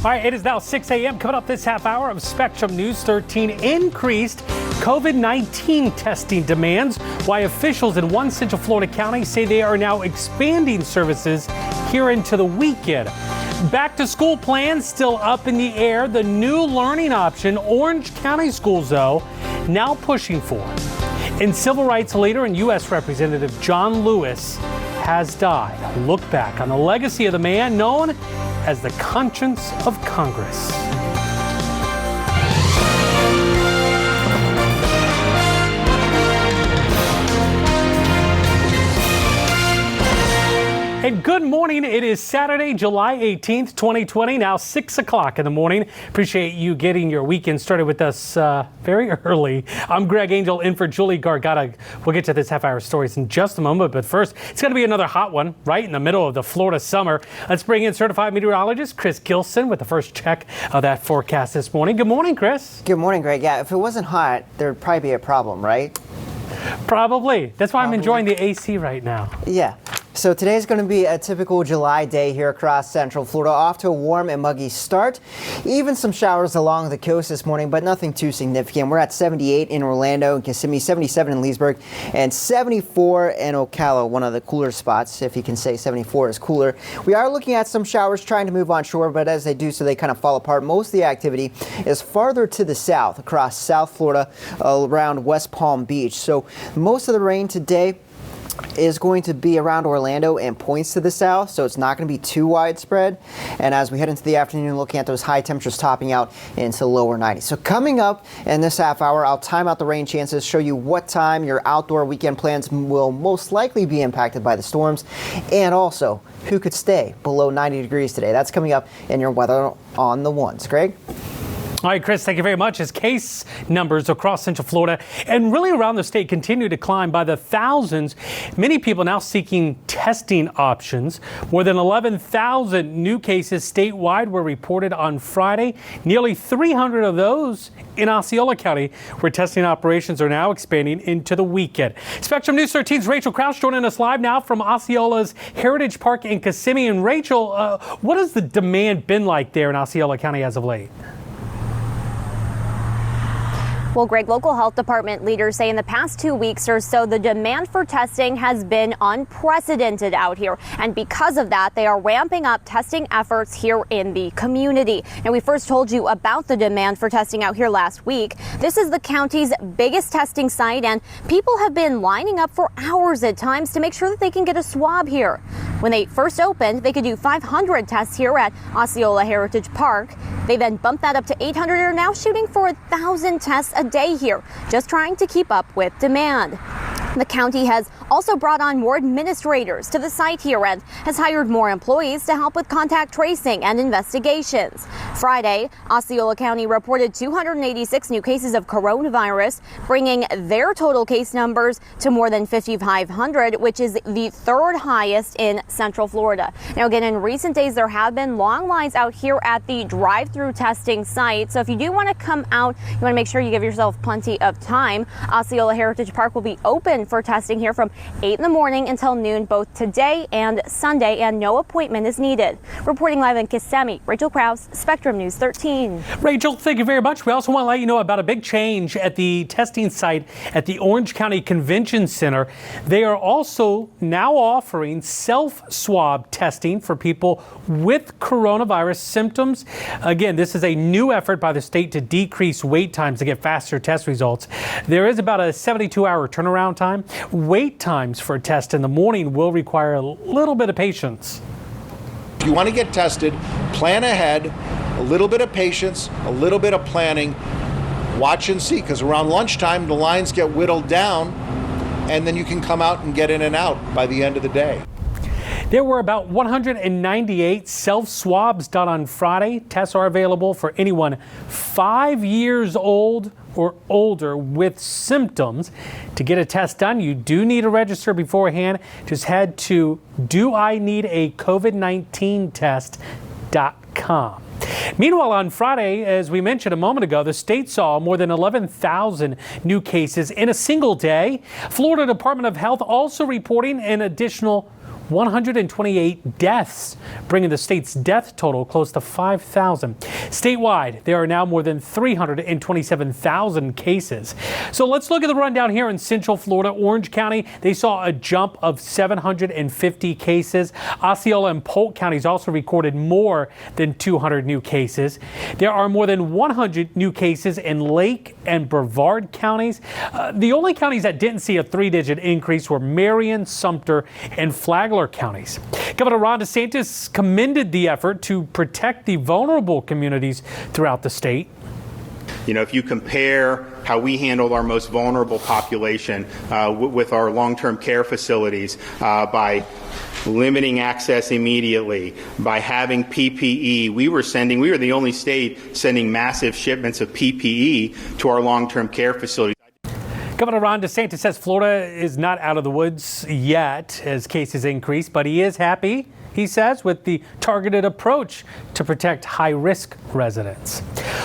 All right, it is now 6 a.m. Coming up this half hour of Spectrum News 13, increased COVID-19 testing demands. Why officials in one Central Florida county say they are now expanding services here into the weekend. Back to school plans still up in the air. The new learning option Orange County schools, though, now pushing for. And civil rights leader and U.S. Representative John Lewis has died. Look back on the legacy of the man known as the conscience of Congress. And good morning. It is Saturday, July 18th, 2020, now 6 o'clock in the morning. Appreciate you getting your weekend started with us very early. I'm Greg Angel in for Julie Gargata. We'll get to this half-hour stories in just a moment, but first, it's going to be another hot one right in the middle of the Florida summer. Let's bring in certified meteorologist Chris Gilson with the first check of that forecast this morning. Good morning, Chris. Good morning, Greg. Yeah, if it wasn't hot, there'd probably be a problem, right? Probably. That's why I'm enjoying the AC right now. Yeah. So today's going to be a typical July day here across Central Florida, off to a warm and muggy start. Even some showers along the coast this morning, but nothing too significant. We're at 78 in Orlando and Kissimmee, 77 in Leesburg, and 74 in Ocala, one of the cooler spots, if you can say 74 is cooler. We are looking at some showers trying to move on shore, but as they do so, they kind of fall apart. Most of the activity is farther to the south, across South Florida, around West Palm Beach. So most of the rain today is going to be around Orlando and points to the south, so it's not going to be too widespread. And as we head into the afternoon, looking at those high temperatures topping out into lower 90s. So coming up in this half hour, I'll time out the rain chances, show you what time your outdoor weekend plans will most likely be impacted by the storms, and also who could stay below 90 degrees today. That's coming up in your weather on the ones. Greg? All right, Chris, thank you very much. As case numbers across Central Florida and really around the state continue to climb by the thousands, many people now seeking testing options. More than 11,000 new cases statewide were reported on Friday. Nearly 300 of those in Osceola County, where testing operations are now expanding into the weekend. Spectrum News 13's Rachel Krause joining us live now from Osceola's Heritage Park in Kissimmee. And Rachel, what has the demand been like there in Osceola County as of late? Well, Greg, local health department leaders say in the past 2 weeks or so, the demand for testing has been unprecedented out here. And because of that, they are ramping up testing efforts here in the community. Now, we first told you about the demand for testing out here last week. This is the county's biggest testing site, and people have been lining up for hours at times to make sure that they can get a swab here. When they first opened, they could do 500 tests here at Osceola Heritage Park. They then bumped that up to 800 and are now shooting for 1,000 tests a day here, just trying to keep up with demand. The county has also brought on more administrators to the site here and has hired more employees to help with contact tracing and investigations. Friday, Osceola County reported 286 new cases of coronavirus, bringing their total case numbers to more than 5,500, which is the third highest in Central Florida. Now, again, in recent days, there have been long lines out here at the drive-through testing site. So if you do want to come out, you want to make sure you give yourself plenty of time. Osceola Heritage Park will be open for testing here from 8 in the morning until noon, both today and Sunday, and no appointment is needed. Reporting live in Kissimmee, Rachel Krause, Spectrum News 13. Rachel, thank you very much. We also want to let you know about a big change at the testing site at the Orange County Convention Center. They are also now offering self-swab testing for people with coronavirus symptoms. Again, this is a new effort by the state to decrease wait times to get faster test results. There is about a 72-hour turnaround time. Wait times for a test in the morning will require a little bit of patience. If you want to get tested, plan ahead, a little bit of patience, a little bit of planning, watch and see, because around lunchtime the lines get whittled down and then you can come out and get in and out by the end of the day. There were about 198 self-swabs done on Friday. Tests are available for anyone 5 years old or older with symptoms. To get a test done, you do need to register beforehand. Just head to doineedacovid19test.com. Meanwhile, on Friday, as we mentioned a moment ago, the state saw more than 11,000 new cases in a single day. Florida Department of Health also reporting an additional 128 deaths, bringing the state's death total close to 5,000. Statewide, there are now more than 327,000 cases. So let's look at the rundown here in Central Florida. Orange County, they saw a jump of 750 cases. Osceola and Polk counties also recorded more than 200 new cases. There are more than 100 new cases in Lake and Brevard counties. The only counties that didn't see a three-digit increase were Marion, Sumter, and Flagler counties. Governor Ron DeSantis commended the effort to protect the vulnerable communities throughout the state. You know, if you compare how we handled our most vulnerable population with our long-term care facilities by limiting access immediately, by having PPE, we were the only state sending massive shipments of PPE to our long-term care facilities. Governor Ron DeSantis says Florida is not out of the woods yet as cases increase, but he is happy, he says, with the targeted approach to protect high-risk residents.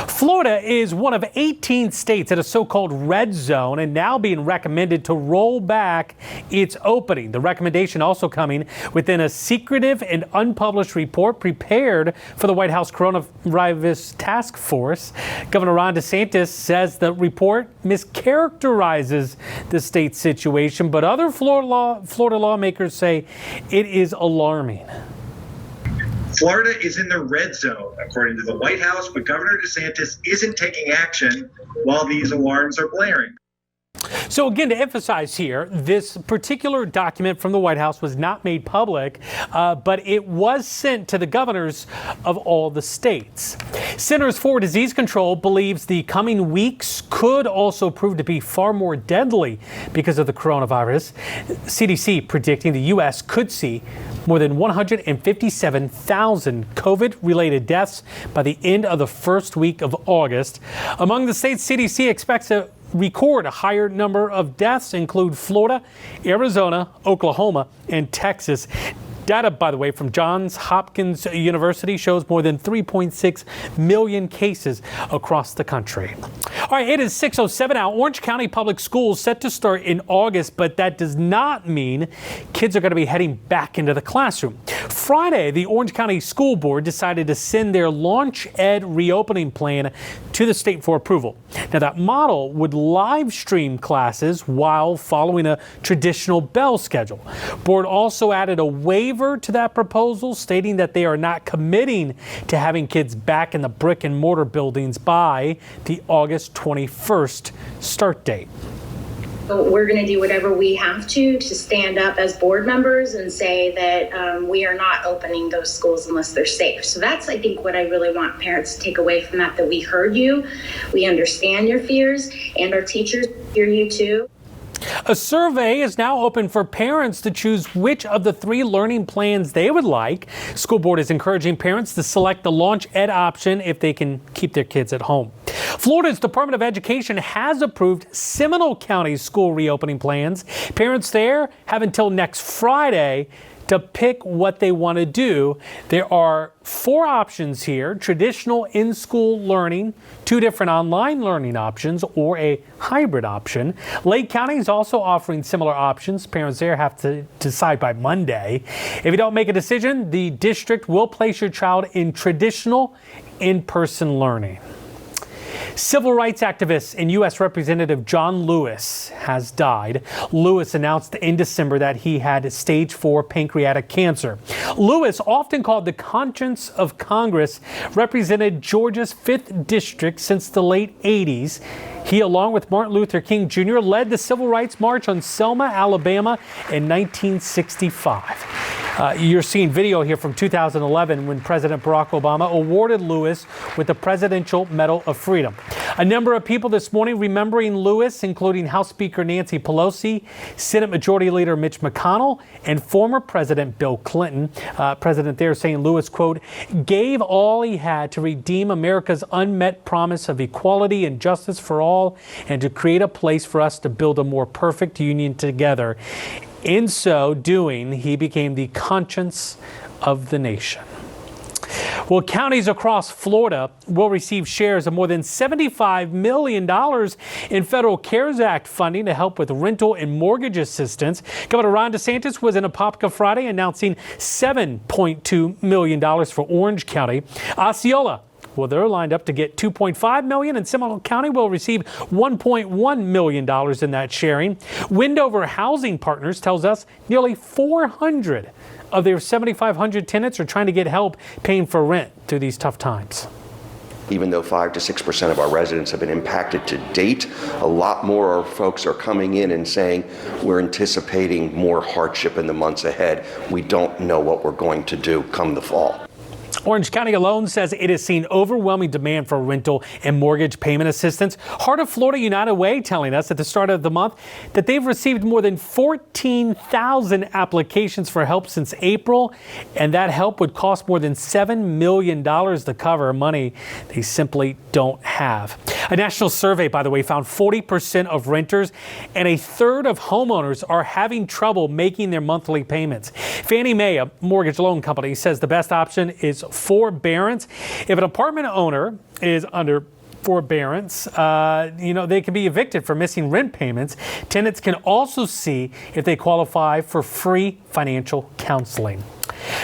Florida is one of 18 states in a so-called red zone and now being recommended to roll back its opening. The recommendation also coming within a secretive and unpublished report prepared for the White House Coronavirus Task Force. Governor Ron DeSantis says the report mischaracterizes the state's situation, but other Florida lawmakers say it is alarming. Florida is in the red zone, according to the White House, but Governor DeSantis isn't taking action while these alarms are blaring. So again, to emphasize here, this particular document from the White House was not made public, but it was sent to the governors of all the states. Centers for Disease Control believes the coming weeks could also prove to be far more deadly because of the coronavirus. CDC predicting the U.S. could see more than 157,000 COVID-related deaths by the end of the first week of August. Among the states CDC expects to record a higher number of deaths include Florida, Arizona, Oklahoma, and Texas. Data, by the way, from Johns Hopkins University shows more than 3.6 million cases across the country. All right, it is 6:07 now. Orange County Public Schools set to start in August, but that does not mean kids are going to be heading back into the classroom. Friday, the Orange County School Board decided to send their Launch Ed reopening plan to the state for approval. Now, that model would live stream classes while following a traditional bell schedule. Board also added a waiver to that proposal, stating that they are not committing to having kids back in the brick and mortar buildings by the August 21st start date. We're going to do whatever we have to stand up as board members and say that we are not opening those schools unless they're safe. So that's, I think, what I really want parents to take away from that we heard you, we understand your fears, and our teachers hear you too. A survey is now open for parents to choose which of the 3 learning plans they would like. School board is encouraging parents to select the Launch Ed option if they can keep their kids at home. Florida's Department of Education has approved Seminole County's school reopening plans. Parents there have until next Friday to pick what they want to do. There are 4 options here: traditional in-school learning, 2 different online learning options, or a hybrid option. Lake County is also offering similar options. Parents there have to decide by Monday. If you don't make a decision, the district will place your child in traditional in-person learning. Civil rights activist and U.S. Representative John Lewis has died. Lewis announced in December that he had stage 4 pancreatic cancer. Lewis, often called the conscience of Congress, represented Georgia's 5th district since the late 80s. He, along with Martin Luther King Jr., led the Civil Rights March on Selma, Alabama in 1965. You're seeing video here from 2011 when President Barack Obama awarded Lewis with the Presidential Medal of Freedom. A number of people this morning remembering Lewis, including House Speaker Nancy Pelosi, Senate Majority Leader Mitch McConnell, and former President Bill Clinton. President there saying Lewis, quote, gave all he had to redeem America's unmet promise of equality and justice for all, and to create a place for us to build a more perfect union together. In so doing, he became the conscience of the nation. Well, counties across Florida will receive shares of more than $75 million in federal CARES Act funding to help with rental and mortgage assistance. Governor Ron DeSantis was in Apopka Friday announcing $7.2 million for Orange County. Osceola, well, they're lined up to get $2.5 million, and Seminole County will receive $1.1 million in that sharing. Windover Housing Partners tells us nearly 400 of their 7,500 tenants are trying to get help paying for rent through these tough times. Even though 5 to 6% of our residents have been impacted to date, a lot more folks are coming in and saying we're anticipating more hardship in the months ahead. We don't know what we're going to do come the fall. Orange County alone says it has seen overwhelming demand for rental and mortgage payment assistance. Heart of Florida United Way telling us at the start of the month that they've received more than 14,000 applications for help since April, and that help would cost more than $7 million to cover money they simply don't have. A national survey, by the way, found 40% of renters and a third of homeowners are having trouble making their monthly payments. Fannie Mae, a mortgage loan company, says the best option is forbearance. If an apartment owner is under forbearance, they can be evicted for missing rent payments. Tenants can also see if they qualify for free financial counseling.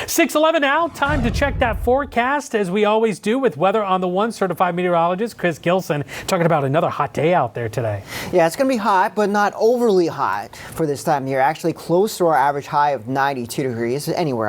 6:11 now, time to check that forecast as we always do with Weather on the One certified meteorologist Chris Gilson talking about another hot day out there today. Yeah, it's going to be hot, but not overly hot for this time of year. Actually close to our average high of 92 degrees anywhere.